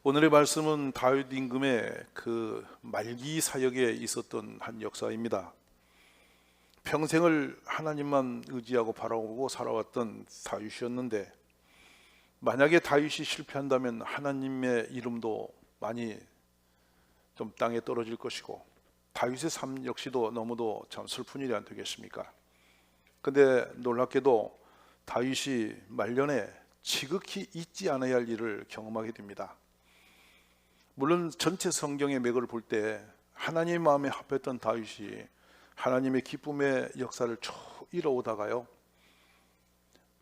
오늘의 말씀은 다윗 임금의 그 말기 사역에 있었던 한 역사입니다. 평생을 하나님만 의지하고 바라보고 살아왔던 다윗이었는데, 만약에 다윗이 실패한다면 하나님의 이름도 많이 좀 땅에 떨어질 것이고, 다윗의 삶 역시도 너무도 참 슬픈 일이 안 되겠습니까? 근데 놀랍게도 다윗이 말년에 지극히 잊지 않아야 할 일을 경험하게 됩니다. 물론 전체 성경의 맥을 볼 때 하나님의 마음에 합했던 다윗이 하나님의 기쁨의 역사를 쭉 이뤄오다가요,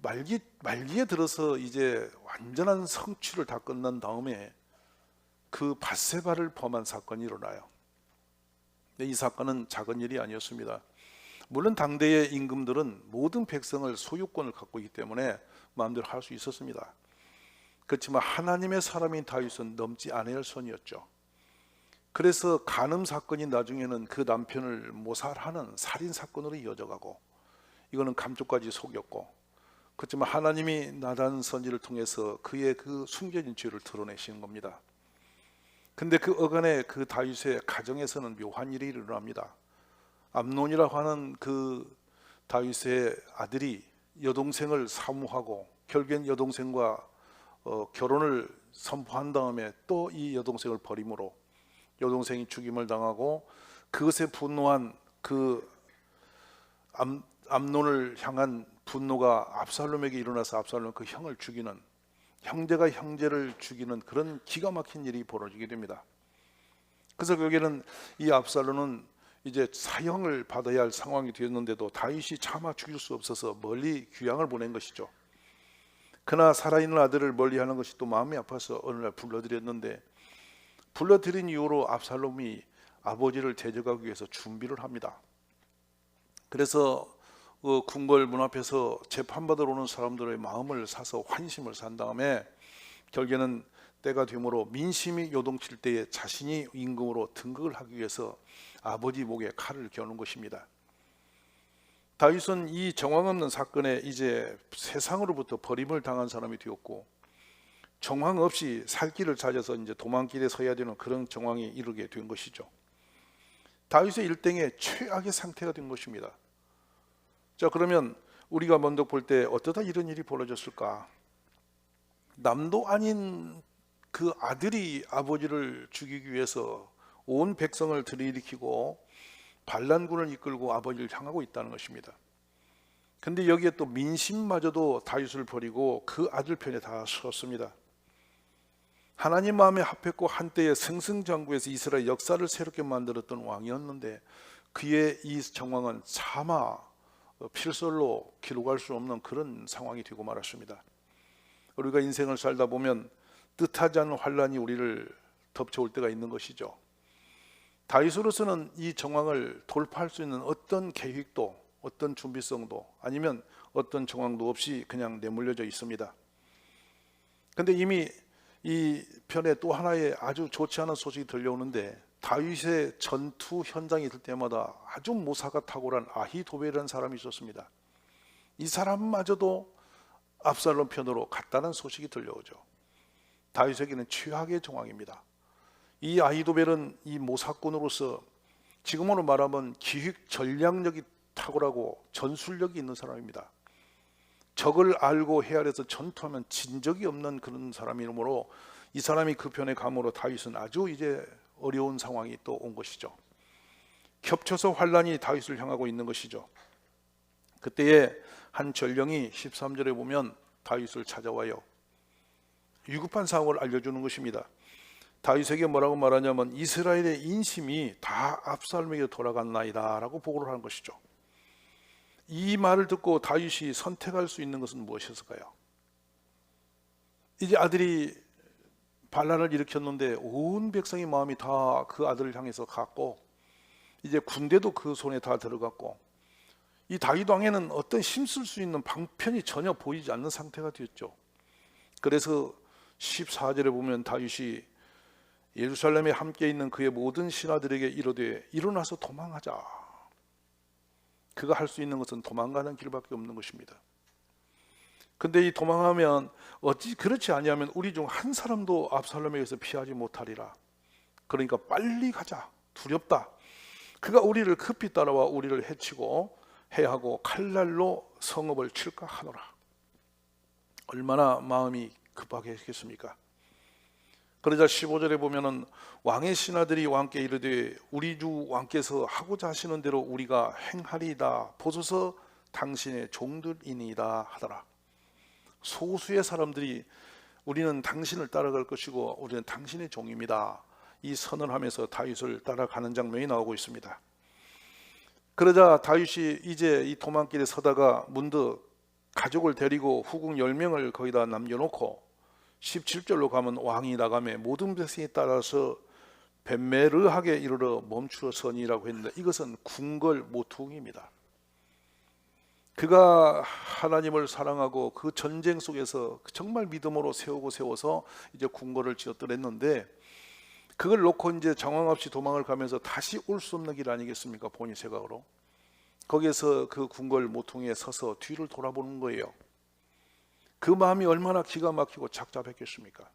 말기에 들어서 이제 완전한 성취를 다 끝난 다음에 그 밧세바를 범한 사건이 일어나요. 이 사건은 작은 일이 아니었습니다. 물론 당대의 임금들은 모든 백성을 소유권을 갖고 있기 때문에 마음대로 할 수 있었습니다. 그렇지만 하나님의 사람인 다윗은 넘지 않아야 할 선이었죠. 그래서 간음 사건이 나중에는 그 남편을 모살하는 살인 사건으로 이어져가고, 이거는 감쪽까지 속였고, 그렇지만 하나님이 나단 선지를 통해서 그의 그 숨겨진 죄를 드러내시는 겁니다. 근데 그 어간에 그 다윗의 가정에서는 묘한 일이 일어납니다. 암논이라고 하는 그 다윗의 아들이 여동생을 사모하고 결국엔 여동생과 결혼을 선포한 다음에 또 이 여동생을 버림으로 여동생이 죽임을 당하고, 그것에 분노한 그 암논을 향한 분노가 압살롬에게 일어나서 압살롬 그 형을 죽이는, 형제가 형제를 죽이는 그런 기가 막힌 일이 벌어지게 됩니다. 그래서 결국에는 이 압살롬은 이제 사형을 받아야 할 상황이 되었는데도 다윗이 차마 죽일 수 없어서 멀리 귀양을 보낸 것이죠. 그러나 살아있는 아들을 멀리하는 것이 또 마음이 아파서 어느 날 불러들였는데, 불러들인 이후로 압살롬이 아버지를 대적하기 위해서 준비를 합니다. 그래서 궁궐 문 앞에서 재판받으러 오는 사람들의 마음을 사서 환심을 산 다음에 결국에는 때가 되므로 민심이 요동칠 때에 자신이 임금으로 등극을 하기 위해서 아버지 목에 칼을 겨눈 것입니다. 다윗은 이 정황 없는 사건에 이제 세상으로부터 버림을 당한 사람이 되었고, 정황 없이 살 길을 찾아서 이제 도망길에 서야 되는 그런 정황이 이르게 된 것이죠. 다윗의 일생의 최악의 상태가 된 것입니다. 자, 그러면 우리가 먼저 볼 때 어쩌다 이런 일이 벌어졌을까? 남도 아닌 그 아들이 아버지를 죽이기 위해서 온 백성을 들이일으키고 반란군을 이끌고 아버지를 향하고 있다는 것입니다. 근데 여기에 또 민심마저도 다윗을 버리고 그 아들 편에 다 섰습니다. 하나님 마음에 합했고 한때의 승승장구에서 이스라엘 역사를 새롭게 만들었던 왕이었는데, 그의 이 정황은 차마 필설로 기록할 수 없는 그런 상황이 되고 말았습니다. 우리가 인생을 살다 보면 뜻하지 않은 환란이 우리를 덮쳐올 때가 있는 것이죠. 다윗으로서는 이 정황을 돌파할 수 있는 어떤 계획도, 어떤 준비성도, 아니면 어떤 정황도 없이 그냥 내몰려져 있습니다. 근데 이미 이 편에 또 하나의 아주 좋지 않은 소식이 들려오는데, 다윗의 전투 현장에 있을 때마다 아주 모사가 탁월한 아히도벨이라는 사람이 있었습니다. 이 사람마저도 압살롬 편으로 갔다는 소식이 들려오죠. 다윗에게는 최악의 정황입니다. 이 아히도벨은 이 모사꾼으로서 지금으로 말하면 기획 전략력이 탁월하고 전술력이 있는 사람입니다. 적을 알고 헤아려서 전투하면 진 적이 없는 그런 사람이므로 이 사람이 그 편에 감으로 다윗은 아주 이제 어려운 상황이 또 온 것이죠. 겹쳐서 환란이 다윗을 향하고 있는 것이죠. 그때에 한 전령이 13절에 보면 다윗을 찾아와요. 위급한 상황을 알려주는 것입니다. 다윗에게 뭐라고 말하냐면, 이스라엘의 인심이 다 압살롬에게 돌아갔나이다 라고 보고를 하는 것이죠. 이 말을 듣고 다윗이 선택할 수 있는 것은 무엇이었을까요? 이제 아들이 반란을 일으켰는데 온 백성의 마음이 다 그 아들을 향해서 갔고, 이제 군대도 그 손에 다 들어갔고, 이 다윗 왕에는 어떤 힘쓸 수 있는 방편이 전혀 보이지 않는 상태가 되었죠. 그래서 14절에 보면 다윗이 예루살렘에 함께 있는 그의 모든 신하들에게 이르되 일어나서 도망하자. 그가 할 수 있는 것은 도망가는 길밖에 없는 것입니다. 근데 이 도망하면 어찌 그렇지 아니하면 우리 중 한 사람도 압살롬에게서 피하지 못하리라. 그러니까 빨리 가자. 두렵다. 그가 우리를 급히 따라와 우리를 해치고 해하고 칼날로 성읍을 칠까 하노라. 얼마나 마음이 급하게 했겠습니까? 그러자 15절에 보면은 왕의 신하들이 왕께 이르되 우리 주 왕께서 하고자 하시는 대로 우리가 행하리이다. 보소서 당신의 종들이니이다 하더라. 소수의 사람들이 우리는 당신을 따라갈 것이고 우리는 당신의 종입니다. 이 선언하면서 다윗을 따라가는 장면이 나오고 있습니다. 그러자 다윗이 이제 이 도망길에 서다가 문득 가족을 데리고 후궁 10명을 거기다 남겨놓고 17절로 가면 왕이 나가매 모든 백성이 따라서 벳메르하게 이르러 멈추어 서니라고 했는데 이것은 궁궐 모퉁입니다. 그가 하나님을 사랑하고 그 전쟁 속에서 정말 믿음으로 세워서 이제 궁궐을 지었더랬는데 그걸 놓고 이제 정황 없이 도망을 가면서 다시 올 수 없는 길 아니겠습니까? 본인 생각으로. 거기에서 그 궁궐 모퉁이에 서서 뒤를 돌아보는 거예요. 그 마음이 얼마나 기가 막히고 착잡했겠습니까?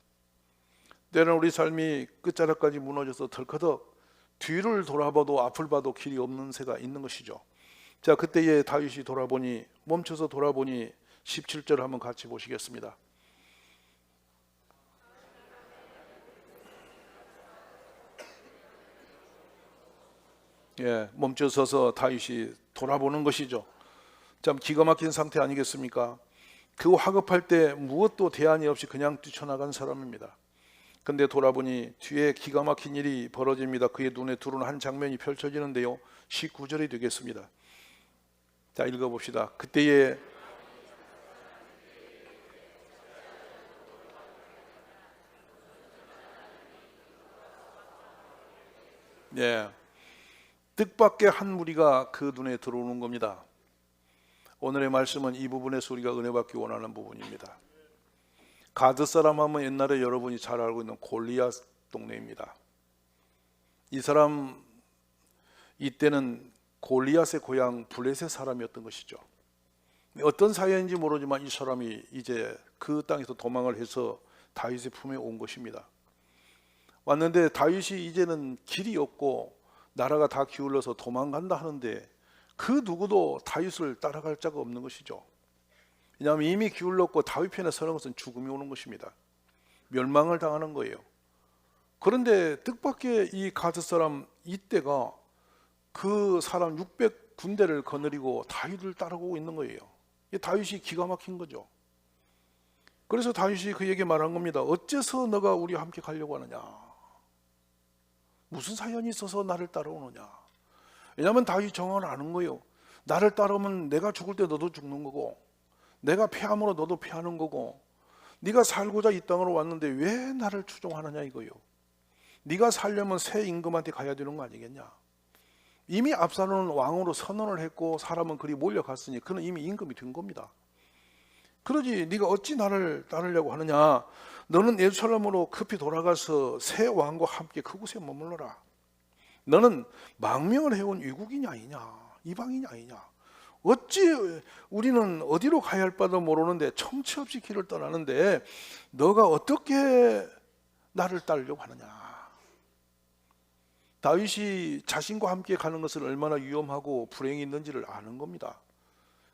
때로는 우리 삶이 끝자락까지 무너져서 덜커덕 뒤를 돌아봐도 앞을 봐도 길이 없는 새가 있는 것이죠. 자, 그때에 다윗이 멈춰서 돌아보니 17절 한번 같이 보시겠습니다. 예, 멈춰서서 다윗이 돌아보는 것이죠. 참 기가 막힌 상태 아니겠습니까? 그 화급할 때 무엇도 대안이 없이 그냥 뛰쳐나간 사람입니다. 근데 돌아보니 뒤에 기가 막힌 일이 벌어집니다. 그의 눈에 들어오는 한 장면이 펼쳐지는데요. 19절이 되겠습니다. 자, 읽어봅시다. 그때에 뜻밖의 한 무리가 그 눈에 들어오는 겁니다. 오늘의 말씀은 이 부분에서 우리가 은혜 받기 원하는 부분입니다. 가드 사람 하면 옛날에 여러분이 잘 알고 있는 골리앗 동네입니다. 이 사람 이때는 골리앗의 고향 블레셋 사람이었던 것이죠. 어떤 사연인지 모르지만 이 사람이 이제 그 땅에서 도망을 해서 다윗의 품에 온 것입니다. 왔는데 다윗이 이제는 길이 없고 나라가 다 기울어서 도망간다 하는데 그 누구도 다윗을 따라갈 자가 없는 것이죠. 왜냐하면 이미 기울었고 다윗 편에 서는 것은 죽음이 오는 것입니다. 멸망을 당하는 거예요. 그런데 뜻밖의 이 가드 사람 이때가 그 사람 600 군대를 거느리고 다윗을 따라오고 있는 거예요. 다윗이 기가 막힌 거죠. 그래서 다윗이 그에게 말한 겁니다. 어째서 너가 우리와 함께 가려고 하느냐? 무슨 사연이 있어서 나를 따라오느냐? 왜냐하면 다윗 정황을 아는 거예요. 나를 따라오면 내가 죽을 때 너도 죽는 거고 내가 패함으로 너도 패하는 거고 네가 살고자 이 땅으로 왔는데 왜 나를 추종하느냐 이거요. 네가 살려면 새 임금한테 가야 되는 거 아니겠냐. 이미 압살롬은 왕으로 선언을 했고 사람은 그리 몰려갔으니 그는 이미 임금이 된 겁니다. 그러지 네가 어찌 나를 따르려고 하느냐. 너는 예루살렘으로 급히 돌아가서 새 왕과 함께 그곳에 머물러라. 너는 망명을 해온 외국인이 아니냐, 이방인이 아니냐. 어찌 우리는 어디로 가야 할 바도 모르는데 청치 없이 길을 떠나는데 너가 어떻게 나를 따르려고 하느냐. 다윗이 자신과 함께 가는 것을 얼마나 위험하고 불행이 있는지를 아는 겁니다.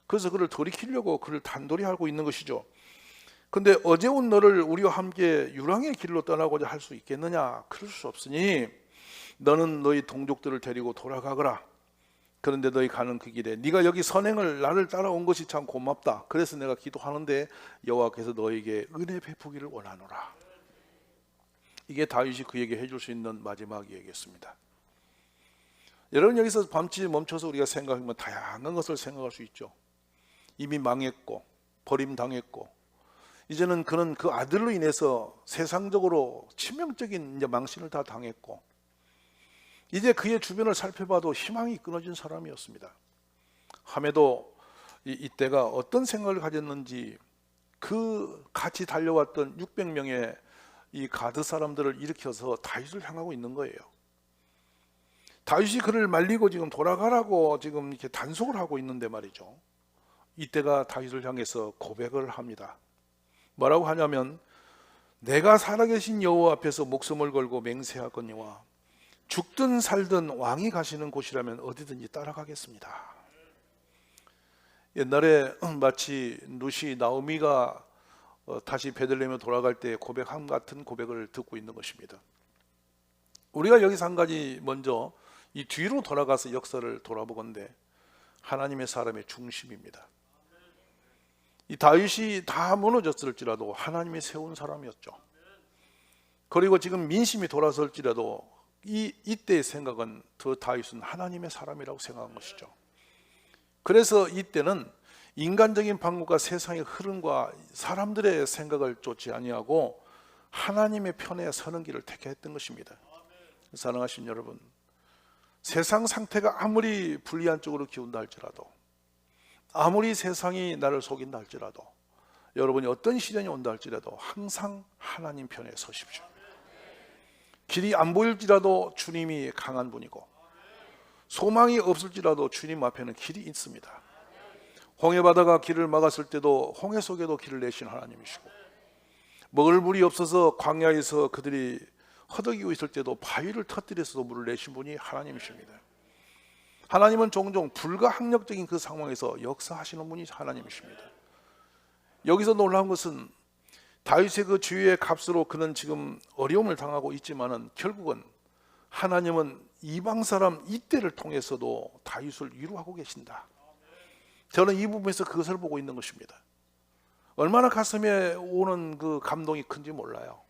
그래서 그를 돌이키려고 그를 단돌이 하고 있는 것이죠. 근데 어제 온 너를 우리와 함께 유랑의 길로 떠나고자 할 수 있겠느냐? 그럴 수 없으니 너는 너희 동족들을 데리고 돌아가거라. 그런데 너희 가는 그 길에 네가 여기 선행을 나를 따라온 것이 참 고맙다. 그래서 내가 기도하는데 여호와께서 너에게 은혜 베푸기를 원하노라. 이게 다윗이 그에게 해줄 수 있는 마지막 이야기였습니다. 여러분 여기서 밤지 멈춰서 우리가 생각하면 다양한 것을 생각할 수 있죠. 이미 망했고 버림당했고 이제는 그는 그 아들로 인해서 세상적으로 치명적인 이제 망신을 다 당했고 이제 그의 주변을 살펴봐도 희망이 끊어진 사람이었습니다. 함에도 이때가 어떤 생각을 가졌는지 그 같이 달려왔던 600명의 이 가드 사람들을 일으켜서 다윗을 향하고 있는 거예요. 다윗이 그를 말리고 지금 돌아가라고 지금 이렇게 단속을 하고 있는데 말이죠. 이때가 다윗을 향해서 고백을 합니다. 뭐라고 하냐면 내가 살아계신 여호와 앞에서 목숨을 걸고 맹세하거니와 죽든 살든 왕이 가시는 곳이라면 어디든지 따라가겠습니다. 옛날에 마치 루시 나오미가 다시 베들레헴에 돌아갈 때 고백함 같은 고백을 듣고 있는 것입니다. 우리가 여기서 한 가지 먼저 이 뒤로 돌아가서 역사를 돌아보건대 하나님의 사람의 중심입니다. 이 다윗이 다 무너졌을지라도 하나님이 세운 사람이었죠. 그리고 지금 민심이 돌아설지라도 이때의 생각은 더 다윗은 하나님의 사람이라고 생각한 것이죠. 그래서 이때는 인간적인 방법과 세상의 흐름과 사람들의 생각을 쫓지 아니하고 하나님의 편에 서는 길을 택했던 것입니다. 사랑하신 여러분, 세상 상태가 아무리 불리한 쪽으로 기운다 할지라도, 아무리 세상이 나를 속인다 할지라도, 여러분이 어떤 시련이 온다 할지라도 항상 하나님 편에 서십시오. 길이 안 보일지라도 주님이 강한 분이고, 소망이 없을지라도 주님 앞에는 길이 있습니다. 홍해 바다가 길을 막았을 때도 홍해 속에도 길을 내신 하나님이시고, 먹을 물이 없어서 광야에서 그들이 허덕이고 있을 때도 바위를 터뜨려서도 물을 내신 분이 하나님이십니다. 하나님은 종종 불가항력적인 그 상황에서 역사하시는 분이 하나님이십니다. 여기서 놀라운 것은 다윗의 그 주위의 값으로 그는 지금 어려움을 당하고 있지만은 결국은 하나님은 이방 사람 이때를 통해서도 다윗을 위로하고 계신다. 저는 이 부분에서 그것을 보고 있는 것입니다. 얼마나 가슴에 오는 그 감동이 큰지 몰라요.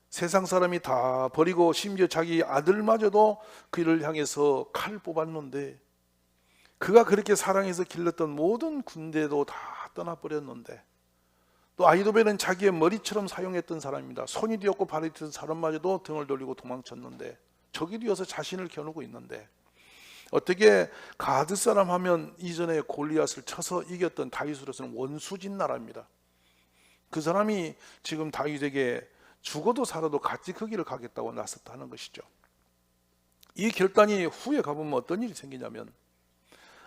세상 사람이 다 버리고 심지어 자기 아들마저도 그를 향해서 칼을 뽑았는데, 그가 그렇게 사랑해서 길렀던 모든 군대도 다 떠나버렸는데, 또 아히도벨은 자기의 머리처럼 사용했던 사람입니다. 손이 되었고 발이 되었던 사람마저도 등을 돌리고 도망쳤는데, 적이 되어서 자신을 겨누고 있는데, 어떻게 가드 사람 하면 이전에 골리앗을 쳐서 이겼던 다윗으로서는 원수진 나라입니다. 그 사람이 지금 다윗에게 죽어도 살아도 같이 그 길을 가겠다고 나섰다는 것이죠. 이 결단이 후에 가보면 어떤 일이 생기냐면,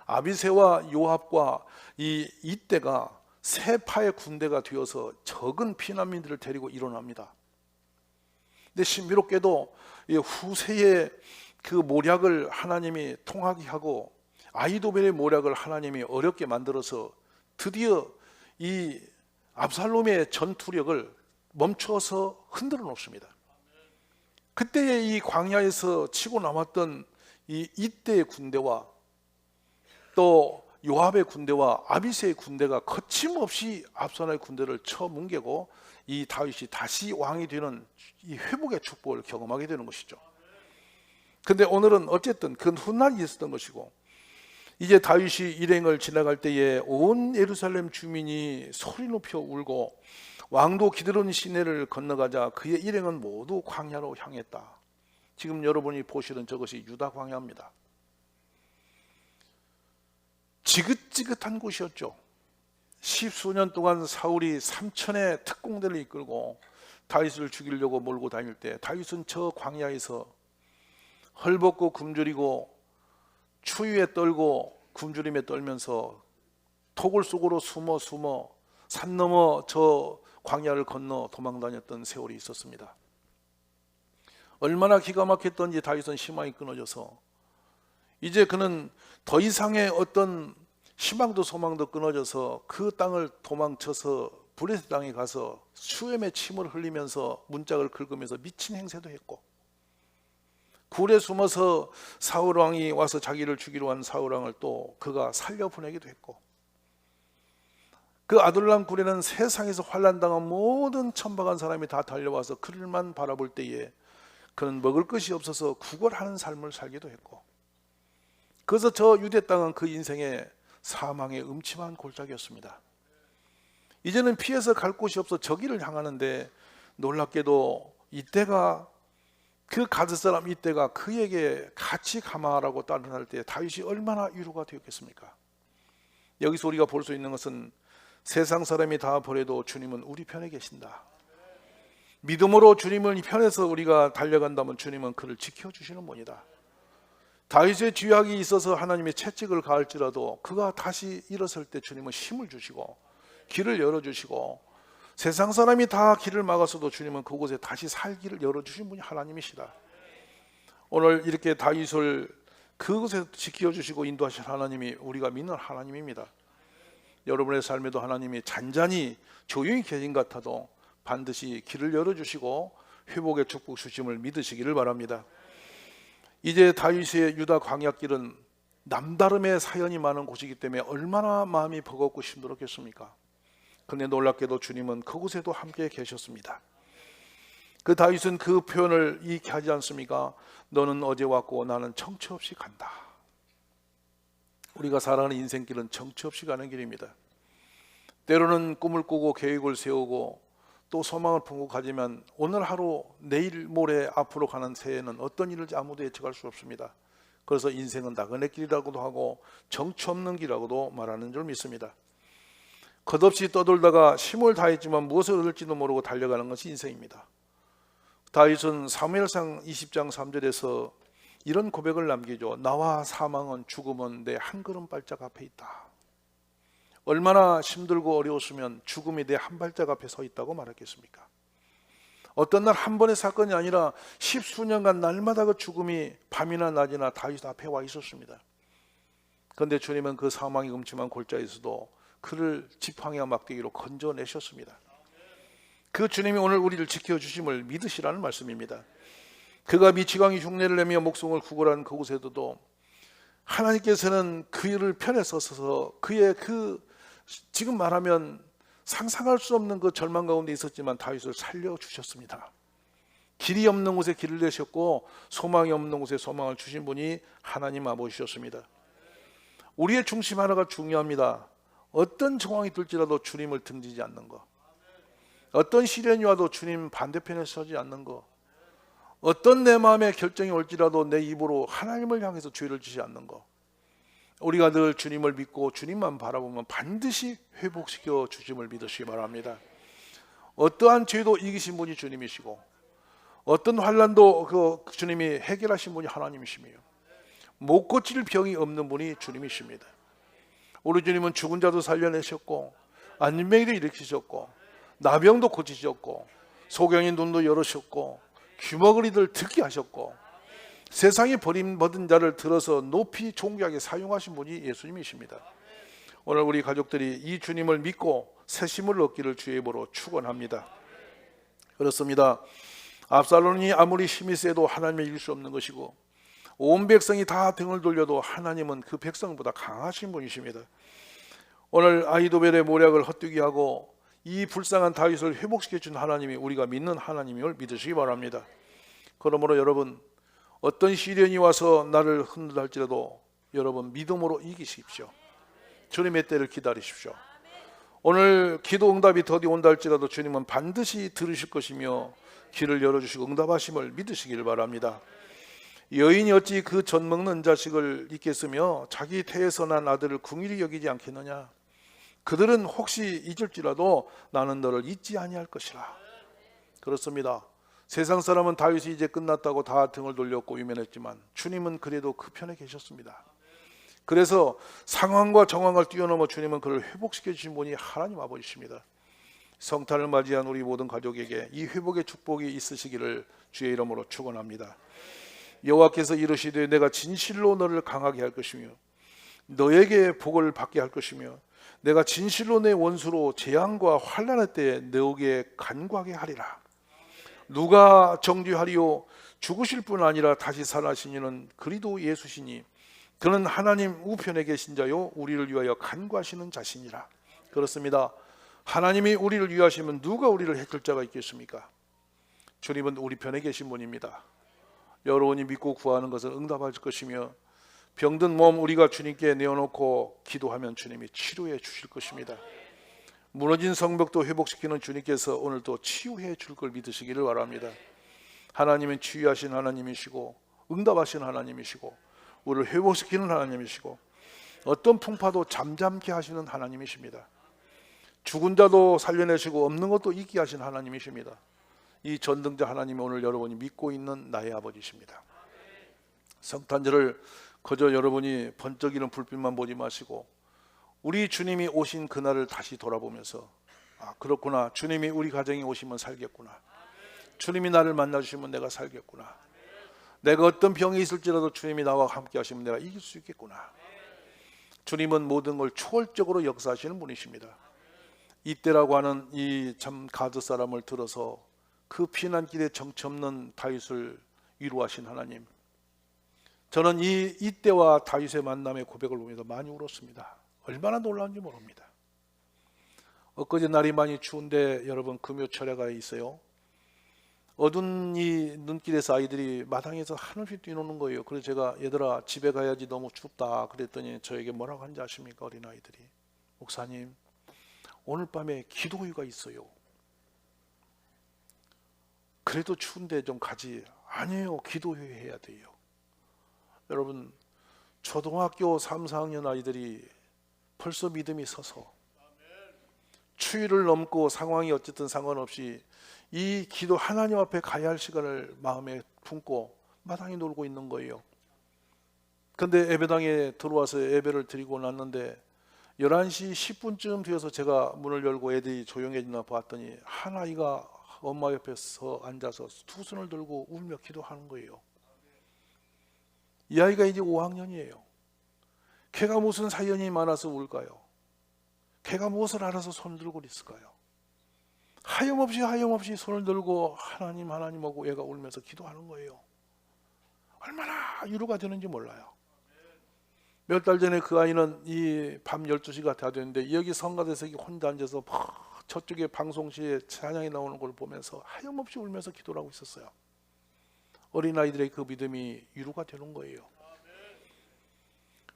아비새와 요압과 이때가 세 파의 군대가 되어서 적은 피난민들을 데리고 일어납니다. 근데 신비롭게도 후세의 그 모략을 하나님이 통하게 하고, 아히도벨의 모략을 하나님이 어렵게 만들어서 드디어 이 압살롬의 전투력을 멈춰서 흔들어 놓습니다. 그때의 이 광야에서 치고 나왔던 이때의 군대와 또 요압의 군대와 아비새의 군대가 거침없이 압살롬의 군대를 쳐뭉개고 이 다윗이 다시 왕이 되는 이 회복의 축복을 경험하게 되는 것이죠. 근데 오늘은 어쨌든 그 훗날이 있었던 것이고, 이제 다윗이 일행을 지나갈 때에 온 예루살렘 주민이 소리 높여 울고, 왕도 기드론 시내를 건너가자 그의 일행은 모두 광야로 향했다. 지금 여러분이 보시는 저것이 유다 광야입니다. 지긋지긋한 곳이었죠. 십수년 동안 사울이 3천의 특공대를 이끌고 다윗을 죽이려고 몰고 다닐 때, 다윗은 저 광야에서 헐벗고 굶주리고 추위에 떨고 굶주림에 떨면서 토굴 속으로 숨어 산 넘어 저 광야를 건너 도망다녔던 세월이 있었습니다. 얼마나 기가 막혔던지 다윗은 희망이 끊어져서 이제 그는 더 이상의 어떤 희망도 소망도 끊어져서 그 땅을 도망쳐서 브레스 땅에 가서 수염에 침을 흘리면서 문짝을 긁으면서 미친 행세도 했고, 굴에 숨어서 사울왕이 와서 자기를 죽이려 한 사울왕을 또 그가 살려보내기도 했고, 그 아둘람 굴에는 세상에서 환난당한 모든 천박한 사람이 다 달려와서 그를만 바라볼 때에 그는 먹을 것이 없어서 구걸하는 삶을 살기도 했고, 그래서 저 유대 땅은 그 인생의 사망의 음침한 골짜기였습니다. 이제는 피해서 갈 곳이 없어 저 길을 향하는데, 놀랍게도 이때가 그 가드 사람 이때가 그에게 같이 가마라고 따르할 때 다윗이 얼마나 위로가 되었겠습니까? 여기서 우리가 볼 수 있는 것은 세상 사람이 다 버려도 주님은 우리 편에 계신다. 믿음으로 주님을 편에서 우리가 달려간다면 주님은 그를 지켜주시는 분이다. 다윗의 죄악이 있어서 하나님의 채찍을 가할지라도 그가 다시 일어설 때 주님은 힘을 주시고 길을 열어주시고, 세상 사람이 다 길을 막았어도 주님은 그곳에 다시 살 길을 열어주신 분이 하나님이시다. 오늘 이렇게 다윗을 그곳에 지켜주시고 인도하신 하나님이 우리가 믿는 하나님입니다. 여러분의 삶에도 하나님이 잔잔히 조용히 계신 것 같아도 반드시 길을 열어주시고 회복의 축복 주심을 믿으시기를 바랍니다. 이제 다윗의 유다 광야길은 남다름의 사연이 많은 곳이기 때문에 얼마나 마음이 버겁고 힘들었겠습니까? 그런데 놀랍게도 주님은 그곳에도 함께 계셨습니다. 그 다윗은 그 표현을 이렇게 하지 않습니까? 너는 어제 왔고 나는 정처 없이 간다. 우리가 살아가는 인생길은 정처 없이 가는 길입니다. 때로는 꿈을 꾸고 계획을 세우고 또 소망을 품고 가지만 오늘 하루, 내일 모레 앞으로 가는 새해는 어떤 일을지 아무도 예측할 수 없습니다. 그래서 인생은 나그네 길이라고도 하고 정처 없는 길이라고도 말하는 줄 믿습니다. 겉없이 떠돌다가 힘을 다했지만 무엇을 얻을지도 모르고 달려가는 것이 인생입니다. 다윗은 사무엘상 20장 3절에서 이런 고백을 남기죠. 나와 사망은, 죽음은 내 한 걸음 발짝 앞에 있다. 얼마나 힘들고 어려웠으면 죽음이 내 한 발짝 앞에 서 있다고 말했겠습니까? 어떤 날 한 번의 사건이 아니라 십수년간 날마다 그 죽음이 밤이나 낮이나 다윗 앞에 와 있었습니다. 그런데 주님은 그 사망이 음침한 골짜기에서도 그를 지팡이와 막대기로 건져내셨습니다. 그 주님이 오늘 우리를 지켜주심을 믿으시라는 말씀입니다. 그가 미치광이 흉내를 내며 목숨을 구걸한 그곳에도 하나님께서는 그를 편에 서서 그의 지금 말하면 상상할 수 없는 그 절망 가운데 있었지만 다윗을 살려주셨습니다. 길이 없는 곳에 길을 내셨고 소망이 없는 곳에 소망을 주신 분이 하나님 아버지셨습니다. 우리의 중심 하나가 중요합니다. 어떤 정황이 들지라도 주님을 등지지 않는 것, 어떤 시련이 와도 주님 반대편에 서지 않는 것, 어떤 내 마음의 결정이 올지라도 내 입으로 하나님을 향해서 죄를 지지 않는 것, 우리가 늘 주님을 믿고 주님만 바라보면 반드시 회복시켜 주심을 믿으시기 바랍니다. 어떠한 죄도 이기신 분이 주님이시고 어떤 환난도 그 주님이 해결하신 분이 하나님이시며 못 고칠 병이 없는 분이 주님이십니다. 우리 주님은 죽은 자도 살려내셨고 안진뱅이도 일으키셨고 나병도 고치셨고 소경의 눈도 열으셨고 귀머거리들 듣게 하셨고 세상에 버림받은 자를 들어서 높이 존귀하게 사용하신 분이 예수님이십니다. 오늘 우리 가족들이 이 주님을 믿고 새 힘을 얻기를 주의 이름으로 축원합니다. 그렇습니다. 압살롬이 아무리 힘이 세도 하나님을 이길 수 없는 것이고 온 백성이 다 등을 돌려도 하나님은 그 백성보다 강하신 분이십니다. 오늘 아히도벨의 모략을 헛되게 하고 이 불쌍한 다윗을 회복시켜 준 하나님이 우리가 믿는 하나님임을 믿으시기 바랍니다. 그러므로 여러분, 어떤 시련이 와서 나를 흔들할지라도 여러분 믿음으로 이기십시오. 주님의 때를 기다리십시오. 오늘 기도 응답이 더디 온다 할지라도 주님은 반드시 들으실 것이며 길을 열어주시고 응답하심을 믿으시기를 바랍니다. 여인이 어찌 그 젖 먹는 자식을 잊겠으며 자기 태에서 난 아들을 긍휼히 여기지 않겠느냐. 그들은 혹시 잊을지라도 나는 너를 잊지 아니할 것이라. 그렇습니다. 세상 사람은 다윗이 이제 끝났다고 다 등을 돌렸고 유면했지만 주님은 그래도 그 편에 계셨습니다. 그래서 상황과 정황을 뛰어넘어 주님은 그를 회복시켜 주신 분이 하나님 아버지십니다. 성탄을 맞이한 우리 모든 가족에게 이 회복의 축복이 있으시기를 주의 이름으로 축원합니다. 여호와께서 이르시되 내가 진실로 너를 강하게 할 것이며 너에게 복을 받게 할 것이며 내가 진실로 내 원수로 재앙과 환난의 때에 너에게 간구하게 하리라. 누가 정죄하리요? 죽으실 뿐 아니라 다시 살아나신 이는 그리스도 예수시니 그는 하나님 우편에 계신 자요 우리를 위하여 간구하시는 자시니라. 그렇습니다. 하나님이 우리를 위하시면 누가 우리를 해칠 자가 있겠습니까? 주님은 우리 편에 계신 분입니다. 여러분이 믿고 구하는 것을 응답할 것이며 병든 몸 우리가 주님께 내어놓고 기도하면 주님이 치료해 주실 것입니다. 무너진 성벽도 회복시키는 주님께서 오늘도 치유해 줄 걸 믿으시기를 바랍니다. 하나님은 치유하신 하나님이시고 응답하신 하나님이시고 우리를 회복시키는 하나님이시고 어떤 풍파도 잠잠케 하시는 하나님이십니다. 죽은 자도 살려내시고 없는 것도 있게 하신 하나님이십니다. 이 전능자 하나님이 오늘 여러분이 믿고 있는 나의 아버지십니다. 성탄절을 그저 여러분이 번쩍이는 불빛만 보지 마시고 우리 주님이 오신 그날을 다시 돌아보면서 그렇구나, 주님이 우리 가정에 오시면 살겠구나, 주님이 나를 만나주시면 내가 살겠구나, 내가 어떤 병이 있을지라도 주님이 나와 함께 하시면 내가 이길 수 있겠구나. 주님은 모든 걸 초월적으로 역사하시는 분이십니다. 이때라고 하는 이 참 가드 사람을 들어서 그 피난길에 정처 없는 다윗을 위로하신 하나님, 저는 이때와 다윗의 만남의 고백을 보면서 많이 울었습니다. 얼마나 놀라운지 모릅니다. 엊그제 날이 많이 추운데 여러분 금요철야가 있어요. 어두운 이 눈길에서 아이들이 마당에서 한없이 뛰노는 거예요. 그래서 제가 얘들아 집에 가야지 너무 춥다 그랬더니 저에게 뭐라고 한지 아십니까? 어린아이들이, 목사님 오늘 밤에 기도회가 있어요. 그래도 추운데 좀 가지. 아니에요, 기도회 해야 돼요. 여러분 초등학교 3, 4학년 아이들이 벌써 믿음이 서서 추위를 넘고 상황이 어쨌든 상관없이 이 기도 하나님 앞에 가야 할 시간을 마음에 품고 마당에 놀고 있는 거예요. 근데 예배당에 들어와서 예배를 드리고 났는데 11시 10분쯤 되어서 제가 문을 열고 애들이 조용해지나 봤더니 한 아이가 엄마 옆에 앉아서 두 손을 들고 울며 기도하는 거예요. 이 아이가 이제 5학년이에요. 걔가 무슨 사연이 많아서 울까요? 걔가 무엇을 알아서 손을 들고 있을까요? 하염없이 손을 들고 하나님 하고 얘가 울면서 기도하는 거예요. 얼마나 위로가 되는지 몰라요. 몇 달 전에 그 아이는 이 밤 12시가 다 됐는데 여기 성가대에서 혼자 앉아서 저쪽에 방송시에 찬양이 나오는 걸 보면서 하염없이 울면서 기도를 하고 있었어요. 어린아이들의 그 믿음이 위로가 되는 거예요.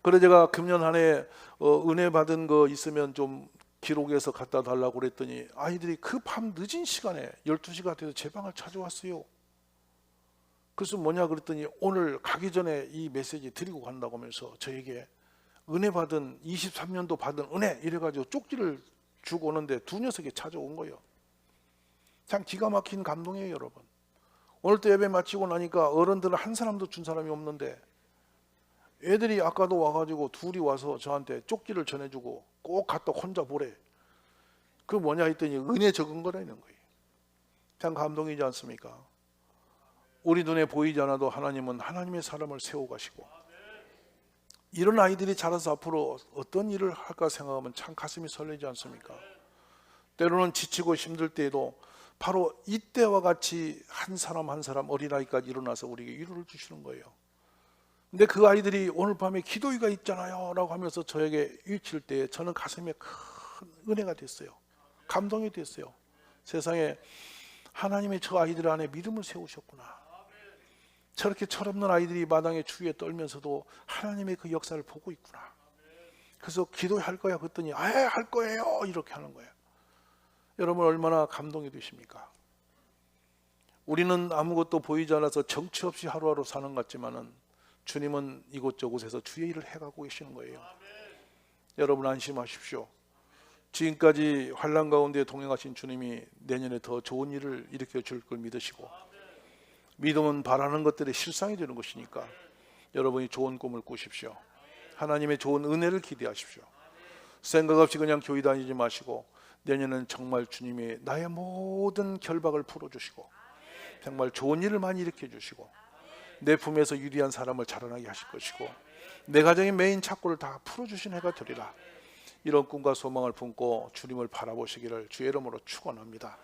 그래 제가 금년 한 해 은혜 받은 거 있으면 좀 기록해서 갖다 달라고 그랬더니 아이들이 그 밤 늦은 시간에 12시가 돼서 제 방을 찾아왔어요. 그래서 뭐냐 그랬더니 오늘 가기 전에 이 메시지 드리고 간다고 하면서 저에게 은혜 받은 23년도 받은 은혜 이래가지고 쪽지를 주고 오는데 두 녀석이 찾아온 거예요. 참 기가 막힌 감동이에요. 여러분 오늘 또 예배 마치고 나니까 어른들은 한 사람도 준 사람이 없는데 애들이 아까도 와가지고 둘이 와서 저한테 쪽지를 전해주고 꼭 갖다 혼자 보래. 그 뭐냐 했더니 은혜 적은 거라는 거예요. 참 감동이지 않습니까? 우리 눈에 보이지 않아도 하나님은 하나님의 사람을 세워가시고 이런 아이들이 자라서 앞으로 어떤 일을 할까 생각하면 참 가슴이 설레지 않습니까? 때로는 지치고 힘들 때에도 바로 이때와 같이 한 사람 한 사람 어린아이까지 일어나서 우리에게 위로를 주시는 거예요. 근데 그 아이들이 오늘 밤에 기도회가 있잖아요 라고 하면서 저에게 일칠 때 저는 가슴에 큰 은혜가 됐어요. 감동이 됐어요. 세상에 하나님이 저 아이들 안에 믿음을 세우셨구나. 저렇게 철없는 아이들이 마당에 추위에 떨면서도 하나님의 그 역사를 보고 있구나. 그래서 기도할 거야 그랬더니 할 거예요 이렇게 하는 거예요. 여러분 얼마나 감동이 되십니까? 우리는 아무것도 보이지 않아서 정치 없이 하루하루 사는 것 같지만은 주님은 이곳저곳에서 주의 일을 해가고 계시는 거예요. 여러분 안심하십시오. 지금까지 환난 가운데 동행하신 주님이 내년에 더 좋은 일을 일으켜 줄 걸 믿으시고 믿음은 바라는 것들의 실상이 되는 것이니까 여러분이 좋은 꿈을 꾸십시오. 하나님의 좋은 은혜를 기대하십시오. 생각 없이 그냥 교회 다니지 마시고 내년은 정말 주님이 나의 모든 결박을 풀어주시고 정말 좋은 일을 많이 일으켜 주시고 내 품에서 유리한 사람을 자라나게 하실 것이고 내 가정의 메인 착고를 다 풀어주신 해가 되리라. 이런 꿈과 소망을 품고 주님을 바라보시기를 주의 이름으로 축원합니다.